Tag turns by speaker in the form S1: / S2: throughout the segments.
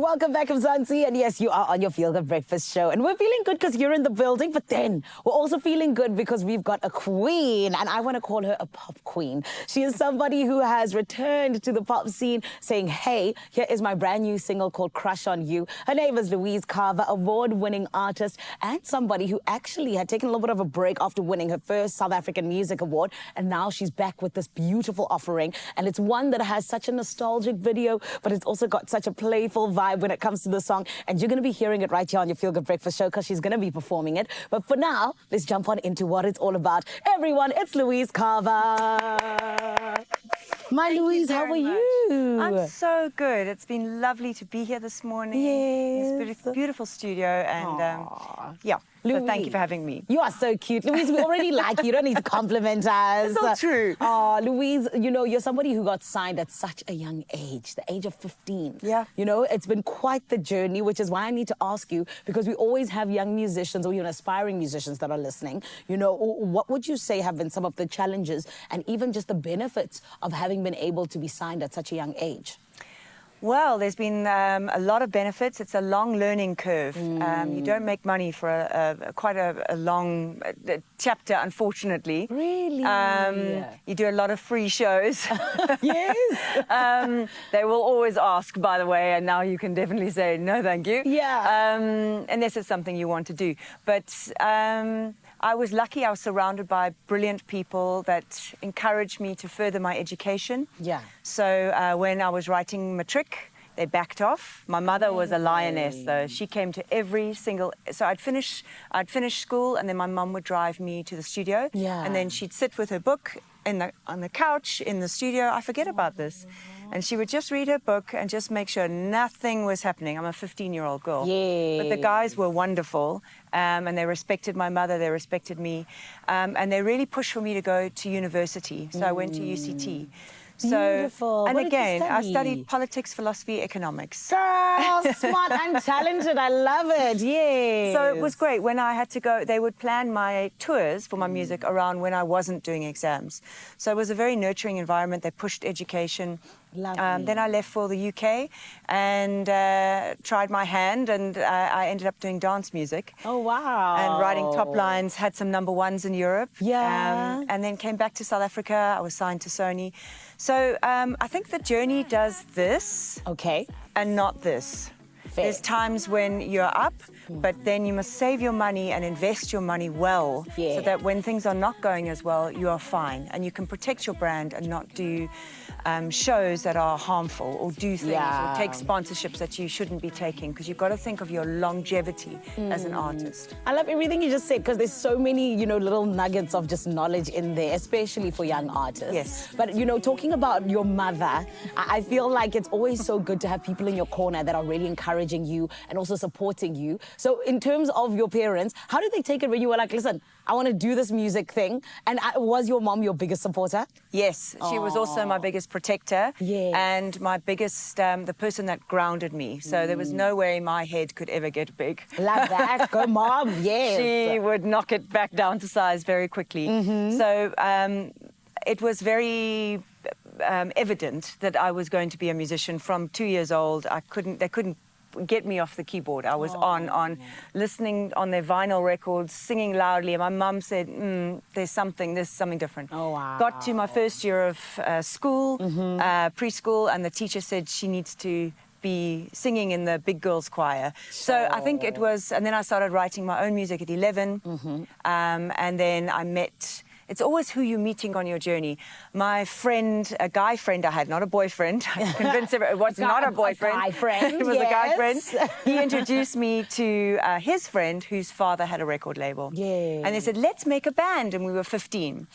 S1: welcome back, Mzansi. And yes, you are on your Feel Good Breakfast show. And we're feeling good because you're in the building, but then we're also feeling good because we've got a queen. And I want to call her a pop queen. She is somebody who has returned to the pop scene saying, hey, here is my brand new single called Crush on You. Her name is Louise, Carver, award-winning artist and somebody who actually had taken a little bit of a break after winning her first South African Music Award. And now she's back with this beautiful offering. And it's one that has such a nostalgic video, but it's also got such a playful vibe when it comes to the song. And you're going to be hearing it right here on your Feel Good Breakfast show because she's going to be performing it. But for now, let's jump on into what it's all about. Everyone, it's Louise Carver.
S2: Thank
S1: Louise, how are you?
S2: I'm so good. It's been lovely to be here this morning.
S1: Yes.
S2: It's a beautiful studio and yeah. So thank you for having me.
S1: You are so cute. Louise, we already like you. You don't need to compliment us.
S2: It's all true.
S1: Oh, Louise, you know, you're somebody who got signed at such a young age, the age of 15.
S2: Yeah.
S1: You know, it's been quite the journey, which is why I need to ask you, because we always have young musicians or even aspiring musicians that are listening. You know, what would you say have been some of the challenges and even just the benefits of having been able to be signed at such a young age?
S2: Well, there's been a lot of benefits. It's a long learning curve. You don't make money for quite a long chapter, unfortunately.
S1: Really?
S2: You do a lot of free shows.
S1: Yes.
S2: They will always ask, by the way, and now you can definitely say, no, thank you.
S1: Yeah.
S2: Unless it's something you want to do. But I was lucky. I was surrounded by brilliant people that encouraged me to further my education.
S1: Yeah.
S2: So when I was writing matric, they backed off. My mother was a lioness, so she came to every single. So I'd finish school, and then my mum would drive me to the studio.
S1: Yeah.
S2: And then she'd sit with her book on the couch in the studio. I forget about this. And she would just read her book and just make sure nothing was happening. I'm a 15-year-old girl.
S1: Yeah.
S2: But the guys were wonderful, and they respected my mother, they respected me, and they really pushed for me to go to university. So I went to UCT. So,
S1: Beautiful.
S2: and
S1: What did you
S2: again, I
S1: study?
S2: studied politics, philosophy, economics.
S1: Girl, smart and talented. I love it. Yes.
S2: So it was great. When I had to go, they would plan my tours for my music around when I wasn't doing exams. So it was a very nurturing environment. They pushed education.
S1: Lovely.
S2: Then I left for the UK and tried my hand, and I ended up doing dance music.
S1: Oh, wow.
S2: And writing top lines, had some #1s in Europe.
S1: Yeah.
S2: And then came back to South Africa. I was signed to Sony. So I think the journey does this
S1: Okay.
S2: and not this.
S1: Fair.
S2: There's times when you're up, but then you must save your money and invest your money well,
S1: Yeah.
S2: so that when things are not going as well, you are fine. And you can protect your brand and not do shows that are harmful or do things
S1: Yeah.
S2: or take sponsorships that you shouldn't be taking, because you've got to think of your longevity as an artist.
S1: I love everything you just said because there's so many, you know, little nuggets of just knowledge in there, especially for young artists.
S2: Yes.
S1: But, you know, talking about your mother, I feel like it's always so good to have people in your corner that are really encouraging you and also supporting you. So in terms of your parents, how did they take it when you were like, listen, I want to do this music thing? And was your mom your biggest supporter?
S2: Yes, she was also my biggest protector,
S1: Yes.
S2: and my biggest, the person that grounded me. So there was no way my head could ever get big.
S1: Love that. Go, mom. Yes.
S2: She would knock it back down to size very quickly. So it was very evident that I was going to be a musician from 2 years old. They couldn't get me off the keyboard. I was on listening on their vinyl records, singing loudly, and my mum said, there's something different.
S1: Oh, wow.
S2: Got to my first year of school, preschool, and the teacher said she needs to be singing in the big girls choir. So I think it was, and then I started writing my own music at 11, and then I met. It's always who you're meeting on your journey. My friend, a guy friend I had, not a boyfriend. I convinced everyone it was not a boyfriend.
S1: A guy friend,
S2: It was a guy friend.
S1: yes.
S2: He introduced me to his friend whose father had a record label.
S1: Yeah.
S2: And they said, let's make a band. And we were 15.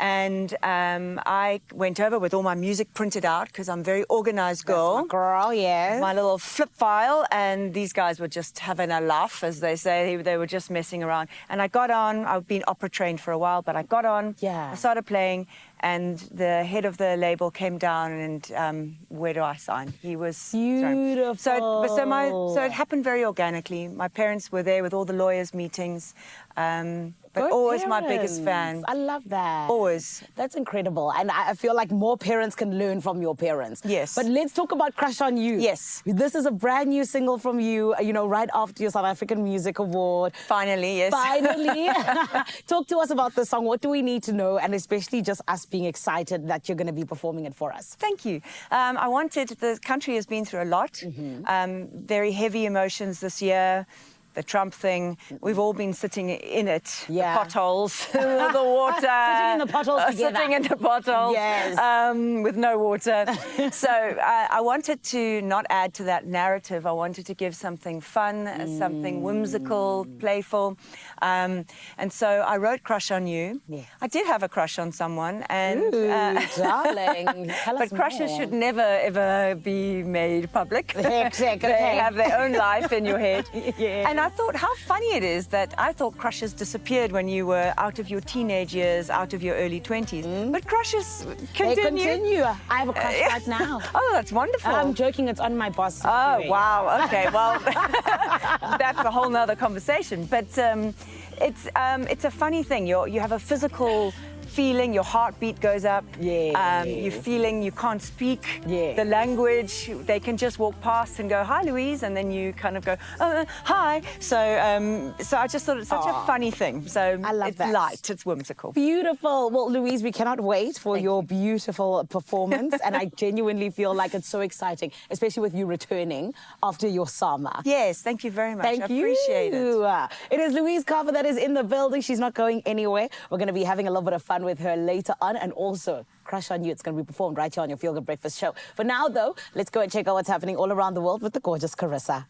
S2: And I went over with all my music printed out because I'm a very organized girl.
S1: Girl, yes.
S2: My little flip file, and these guys were just having a laugh, as they say. They were just messing around. And I got on. I've been opera trained for a while, but I got on.
S1: Yeah.
S2: I started playing, and the head of the label came down and where do I sign? He was
S1: Beautiful.
S2: So it happened very organically. My parents were there with all the lawyers' meetings. but
S1: Good
S2: always my biggest
S1: parents.
S2: fan.
S1: I love that.
S2: Always.
S1: That's incredible. And I feel like more parents can learn from your parents.
S2: Yes.
S1: But let's talk about Crush on You.
S2: Yes.
S1: This is a brand new single from you, right after your South African Music Award.
S2: Finally, yes.
S1: Finally. Talk to us about the song. What do we need to know? And especially just us being excited that you're going to be performing it for us.
S2: Thank you. The country has been through a lot, very heavy emotions this year. The Trump thing, we've all been sitting in it.
S1: Yeah.
S2: The potholes, the water.
S1: Sitting in the potholes together.
S2: Sitting in the potholes.
S1: Yes.
S2: With no water. So I wanted to not add to that narrative. I wanted to give something fun, something whimsical, playful. And so I wrote Crush on You.
S1: Yes.
S2: I did have a crush on someone. And,
S1: Ooh, darling. Tell us
S2: but crushes
S1: more.
S2: should never, ever be made public.
S1: Exactly.
S2: They have their own life in your head.
S1: Yeah.
S2: And I thought how funny it is that I thought crushes disappeared when you were out of your teenage years, out of your early 20s. But crushes continue.
S1: They continue. I have a crush right now.
S2: Oh, that's wonderful.
S1: I'm joking. It's on my boss.
S2: Oh, wow. Okay, well, that's a whole nother conversation. But it's a funny thing. You have a physical feeling, your heartbeat goes up.
S1: Yeah.
S2: You're feeling you can't speak
S1: Yeah.
S2: the language. They can just walk past and go, "Hi, Louise," and then you kind of go, "Hi." So I just thought it's such a funny thing. So
S1: I love
S2: it's
S1: that.
S2: light, it's whimsical.
S1: Beautiful. Well, Louise, we cannot wait for
S2: Thank
S1: your
S2: you.
S1: beautiful performance. And I genuinely feel like it's so exciting, especially with you returning after your summer.
S2: Yes, thank you very much.
S1: Thank
S2: I
S1: you.
S2: appreciate it.
S1: It is Louise Carver that is in the building. She's not going anywhere. We're going to be having a little bit of fun with her later on, and also Crush on You. It's going to be performed right here on your Feel Good Breakfast show. For now, though, let's go and check out what's happening all around the world with the gorgeous Carissa.